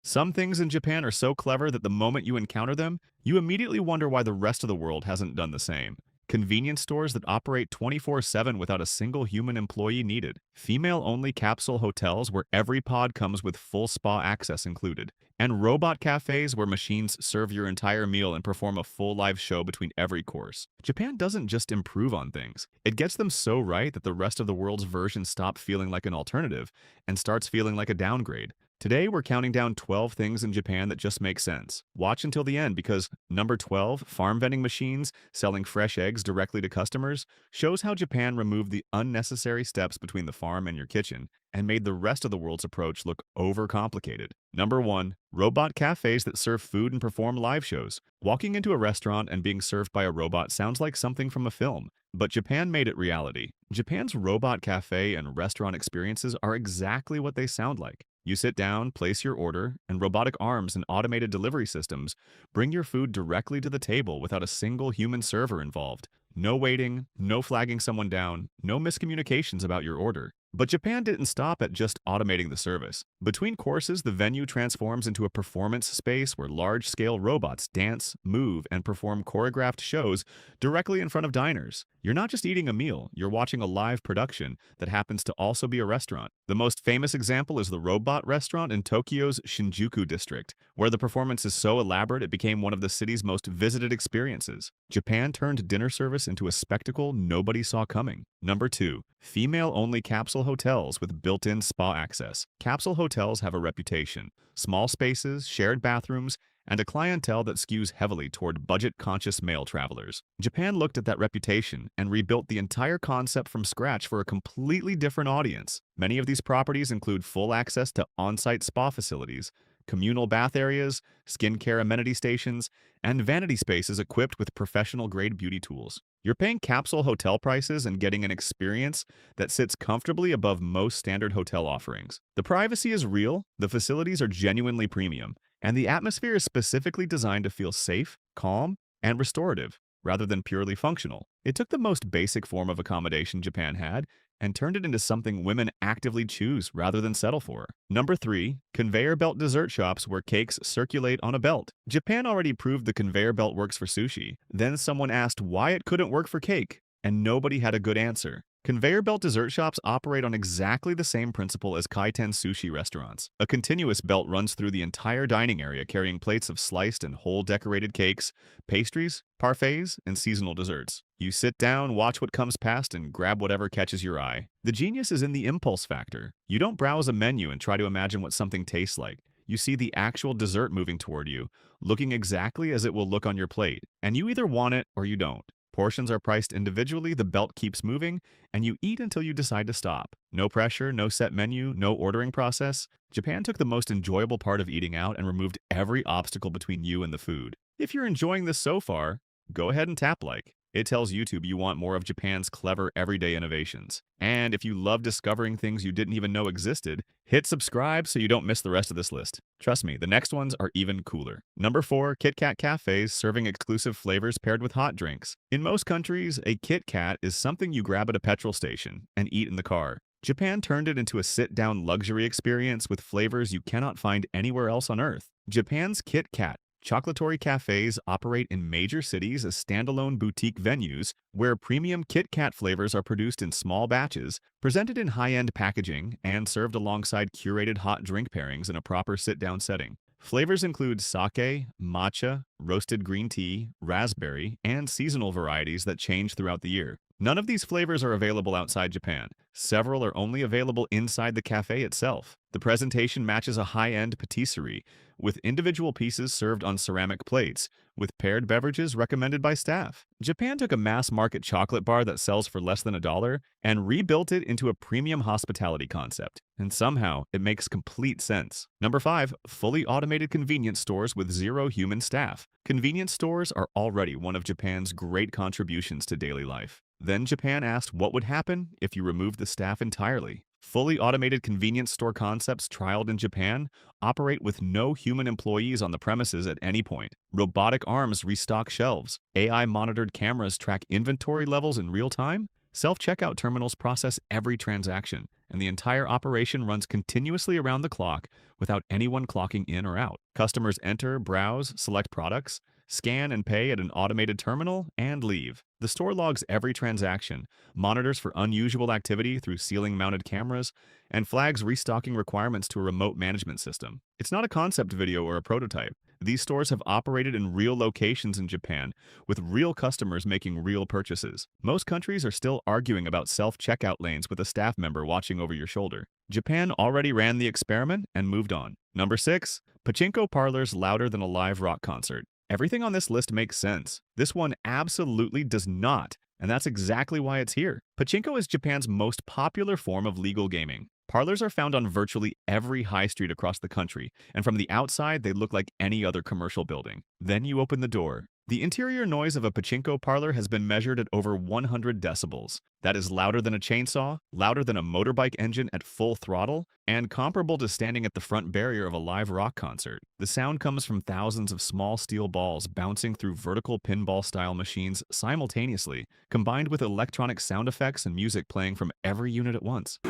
Some things in Japan are so clever that the moment you encounter them, you immediately wonder why the rest of the world hasn't done the same. Convenience stores that operate 24/7 without a single human employee needed. Female-only capsule hotels where every pod comes with full spa access included. And robot cafes where machines serve your entire meal and perform a full live show between every course. Japan doesn't just improve on things. It gets them so right that the rest of the world's version stops feeling like an alternative and starts feeling like a downgrade. Today, we're counting down 12 things in Japan that just make sense. Watch until the end because number 12, farm vending machines selling fresh eggs directly to customers, shows how Japan removed the unnecessary steps between the farm and your kitchen and made the rest of the world's approach look overcomplicated. Number 1, robot cafes that serve food and perform live shows. Walking into a restaurant and being served by a robot sounds like something from a film, but Japan made it reality. Japan's robot cafe and restaurant experiences are exactly what they sound like. You sit down, place your order, and robotic arms and automated delivery systems bring your food directly to the table without a single human server involved. No waiting, no flagging someone down, no miscommunications about your order. But Japan didn't stop at just automating the service. Between courses, the venue transforms into a performance space where large-scale robots dance, move, and perform choreographed shows directly in front of diners. You're not just eating a meal, you're watching a live production that happens to also be a restaurant. The most famous example is the Robot Restaurant in Tokyo's Shinjuku district, where the performance is so elaborate it became one of the city's most visited experiences. Japan turned dinner service into a spectacle nobody saw coming. Number 2. Female-only capsule hotels with built-in spa access. Capsule hotels have a reputation. Small spaces, shared bathrooms, and a clientele that skews heavily toward budget-conscious male travelers. Japan looked at that reputation and rebuilt the entire concept from scratch for a completely different audience. Many of these properties include full access to on-site spa facilities, communal bath areas, skincare amenity stations, and vanity spaces equipped with professional-grade beauty tools. You're paying capsule hotel prices and getting an experience that sits comfortably above most standard hotel offerings. The privacy is real, the facilities are genuinely premium, and the atmosphere is specifically designed to feel safe, calm, and restorative, rather than purely functional. It took the most basic form of accommodation Japan had and turned it into something women actively choose rather than settle for. Number 3, conveyor belt dessert shops where cakes circulate on a belt. Japan already proved the conveyor belt works for sushi. Then someone asked why it couldn't work for cake, and nobody had a good answer. Conveyor belt dessert shops operate on exactly the same principle as kaiten sushi restaurants. A continuous belt runs through the entire dining area carrying plates of sliced and whole decorated cakes, pastries, parfaits, and seasonal desserts. You sit down, watch what comes past, and grab whatever catches your eye. The genius is in the impulse factor. You don't browse a menu and try to imagine what something tastes like. You see the actual dessert moving toward you, looking exactly as it will look on your plate, and you either want it or you don't. Portions are priced individually, the belt keeps moving, and you eat until you decide to stop. No pressure, no set menu, no ordering process. Japan took the most enjoyable part of eating out and removed every obstacle between you and the food. If you're enjoying this so far, go ahead and tap like. It tells YouTube you want more of Japan's clever everyday innovations. And if you love discovering things you didn't even know existed, hit subscribe so you don't miss the rest of this list. Trust me, the next ones are even cooler. Number 4, KitKat cafes serving exclusive flavors paired with hot drinks. In most countries, a KitKat is something you grab at a petrol station and eat in the car. Japan turned it into a sit-down luxury experience with flavors you cannot find anywhere else on Earth. Japan's KitKat chocolatory cafes operate in major cities as standalone boutique venues where premium KitKat flavors are produced in small batches, presented in high-end packaging, and served alongside curated hot drink pairings in a proper sit-down setting. Flavors include sake, matcha, roasted green tea, raspberry, and seasonal varieties that change throughout the year. None of these flavors are available outside Japan. Several are only available inside the cafe itself. The presentation matches a high-end patisserie, with individual pieces served on ceramic plates, with paired beverages recommended by staff. Japan took a mass-market chocolate bar that sells for less than $1 and rebuilt it into a premium hospitality concept. And somehow, it makes complete sense. Number 5, fully automated convenience stores with zero human staff. Convenience stores are already one of Japan's great contributions to daily life. Then Japan asked what would happen if you removed the staff entirely. Fully automated convenience store concepts trialed in Japan operate with no human employees on the premises at any point. Robotic arms restock shelves. AI-monitored cameras track inventory levels in real time. Self-checkout terminals process every transaction. and the entire operation runs continuously around the clock without anyone clocking in or out. Customers enter, browse, select products, scan and pay at an automated terminal, and leave. The store logs every transaction, monitors for unusual activity through ceiling-mounted cameras, and flags restocking requirements to a remote management system. It's not a concept video or a prototype. These stores have operated in real locations in Japan, with real customers making real purchases. Most countries are still arguing about self-checkout lanes with a staff member watching over your shoulder. Japan already ran the experiment and moved on. Number 6. Pachinko parlors louder than a live rock concert. Everything on this list makes sense. This one absolutely does not, and that's exactly why it's here. Pachinko is Japan's most popular form of legal gaming. Parlors are found on virtually every high street across the country, and from the outside, they look like any other commercial building. Then you open the door. The interior noise of a pachinko parlor has been measured at over 100 decibels. That is louder than a chainsaw, louder than a motorbike engine at full throttle, and comparable to standing at the front barrier of a live rock concert. The sound comes from thousands of small steel balls bouncing through vertical pinball-style machines simultaneously, combined with electronic sound effects and music playing from every unit at once.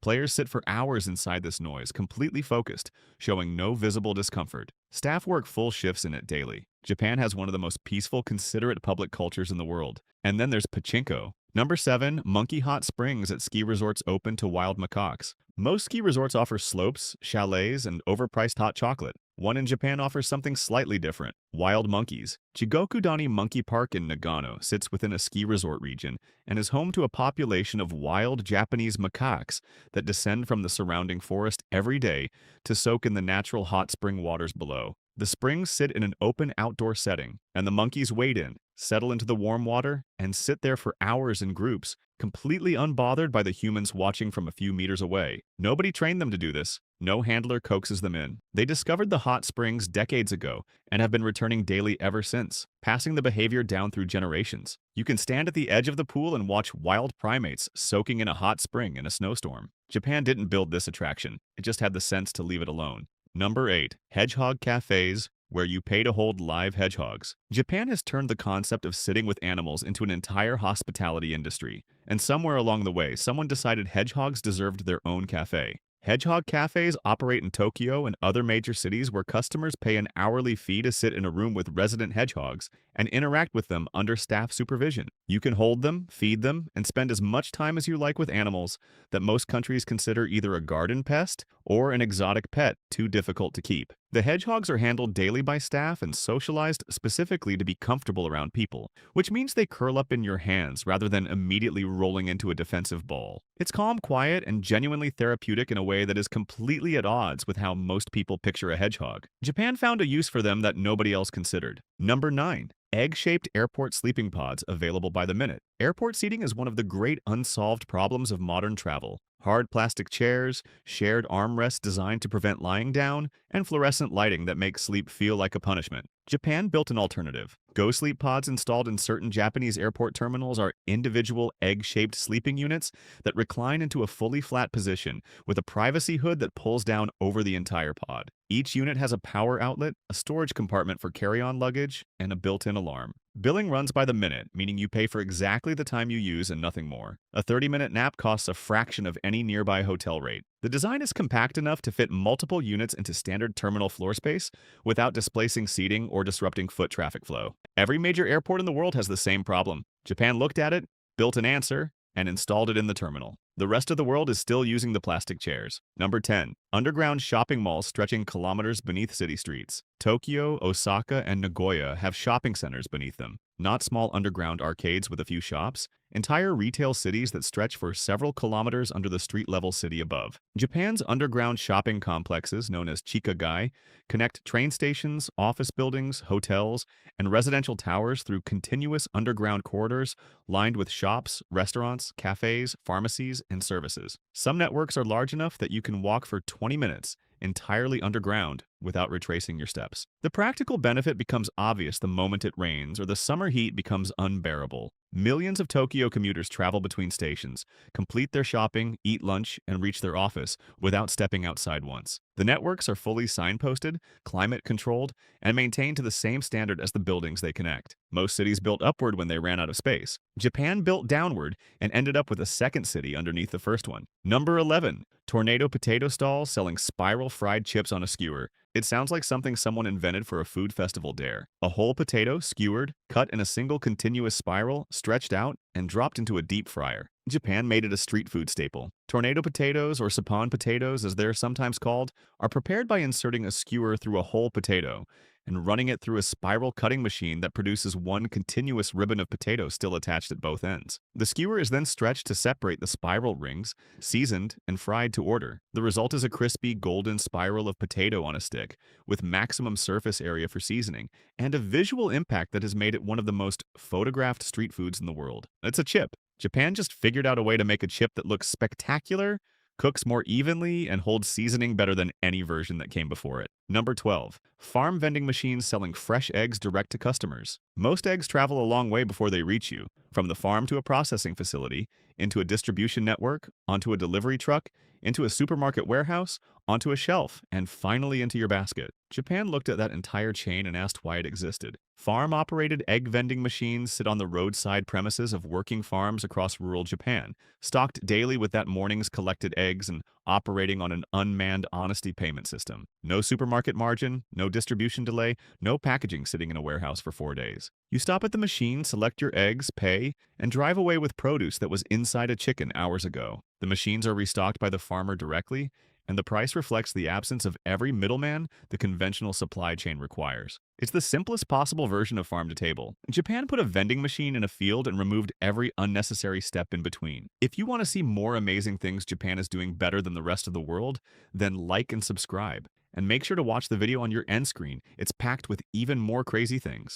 Players sit for hours inside this noise, completely focused, showing no visible discomfort. Staff work full shifts in it daily. Japan has one of the most peaceful, considerate public cultures in the world. And then there's Pachinko. Number 7. Monkey hot springs at ski resorts open to wild macaques. Most ski resorts offer slopes, chalets, and overpriced hot chocolate. One in Japan offers something slightly different: wild monkeys. Chigokudani Monkey Park in Nagano sits within a ski resort region and is home to a population of wild Japanese macaques that descend from the surrounding forest every day to soak in the natural hot spring waters below. The springs sit in an open outdoor setting, and the monkeys wade in, settle into the warm water, and sit there for hours in groups, completely unbothered by the humans watching from a few meters away. Nobody trained them to do this. No handler coaxes them in. They discovered the hot springs decades ago and have been returning daily ever since, passing the behavior down through generations. You can stand at the edge of the pool and watch wild primates soaking in a hot spring in a snowstorm. Japan didn't build this attraction. It just had the sense to leave it alone. Number 8. Hedgehog cafes, where you pay to hold live hedgehogs. Japan has turned the concept of sitting with animals into an entire hospitality industry, and somewhere along the way, someone decided hedgehogs deserved their own cafe. Hedgehog cafes operate in Tokyo and other major cities where customers pay an hourly fee to sit in a room with resident hedgehogs and interact with them under staff supervision. You can hold them, feed them, and spend as much time as you like with animals that most countries consider either a garden pest or an exotic pet too difficult to keep. The hedgehogs are handled daily by staff and socialized specifically to be comfortable around people, which means they curl up in your hands rather than immediately rolling into a defensive ball. It's calm, quiet, and genuinely therapeutic in a way that is completely at odds with how most people picture a hedgehog. Japan found a use for them that nobody else considered. Number 9. Egg-shaped airport sleeping pods available by the minute. Airport seating is one of the great unsolved problems of modern travel. Hard plastic chairs, shared armrests designed to prevent lying down, and fluorescent lighting that makes sleep feel like a punishment. Japan built an alternative. Go Sleep pods installed in certain Japanese airport terminals are individual egg-shaped sleeping units that recline into a fully flat position with a privacy hood that pulls down over the entire pod. Each unit has a power outlet, a storage compartment for carry-on luggage, and a built-in alarm. Billing runs by the minute, meaning you pay for exactly the time you use and nothing more. A 30-minute nap costs a fraction of any nearby hotel rate. The design is compact enough to fit multiple units into standard terminal floor space without displacing seating or disrupting foot traffic flow. Every major airport in the world has the same problem. Japan looked at it, built an answer, and installed it in the terminal. The rest of the world is still using the plastic chairs. Number 10. Underground shopping malls stretching kilometers beneath city streets. Tokyo, Osaka, and Nagoya have shopping centers beneath them. Not small underground arcades with a few shops. Entire retail cities that stretch for several kilometers under the street-level city above. Japan's underground shopping complexes, known as Chikagai, connect train stations, office buildings, hotels, and residential towers through continuous underground corridors lined with shops, restaurants, cafes, pharmacies, and services. Some networks are large enough that you can walk for 20 minutes entirely underground without retracing your steps. The practical benefit becomes obvious the moment it rains or the summer heat becomes unbearable. Millions of Tokyo commuters travel between stations, complete their shopping, eat lunch, and reach their office without stepping outside once. The networks are fully signposted, climate controlled, and maintained to the same standard as the buildings they connect. Most cities built upward when they ran out of space. Japan built downward and ended up with a second city underneath the first one. Number 11. Tornado potato stalls selling spiral fried chips on a skewer. It sounds like something someone invented for a food festival dare. A whole potato, skewered, cut in a single continuous spiral, stretched out, and dropped into a deep fryer. Japan made it a street food staple. Tornado potatoes, or sappan potatoes as they're sometimes called, are prepared by inserting a skewer through a whole potato and running it through a spiral cutting machine that produces one continuous ribbon of potato still attached at both ends. The skewer is then stretched to separate the spiral rings, seasoned, and fried to order. The result is a crispy, golden spiral of potato on a stick, with maximum surface area for seasoning, and a visual impact that has made it one of the most photographed street foods in the world. It's a chip. Japan just figured out a way to make a chip that looks spectacular, cooks more evenly, and holds seasoning better than any version that came before it. Number 12. Farm vending machines selling fresh eggs direct to customers. Most eggs travel a long way before they reach you, from the farm to a processing facility, into a distribution network, onto a delivery truck, into a supermarket warehouse, onto a shelf, and finally into your basket. Japan looked at that entire chain and asked why it existed. Farm-operated egg vending machines sit on the roadside premises of working farms across rural Japan, stocked daily with that morning's collected eggs and operating on an unmanned honesty payment system. No supermarket margin, no distribution delay, no packaging sitting in a warehouse for 4 days. You stop at the machine, select your eggs, pay, and drive away with produce that was inside a chicken hours ago. The machines are restocked by the farmer directly, and the price reflects the absence of every middleman the conventional supply chain requires. It's the simplest possible version of farm to table. Japan put a vending machine in a field and removed every unnecessary step in between. If you want to see more amazing things Japan is doing better than the rest of the world, then like and subscribe. And make sure to watch the video on your end screen. It's packed with even more crazy things.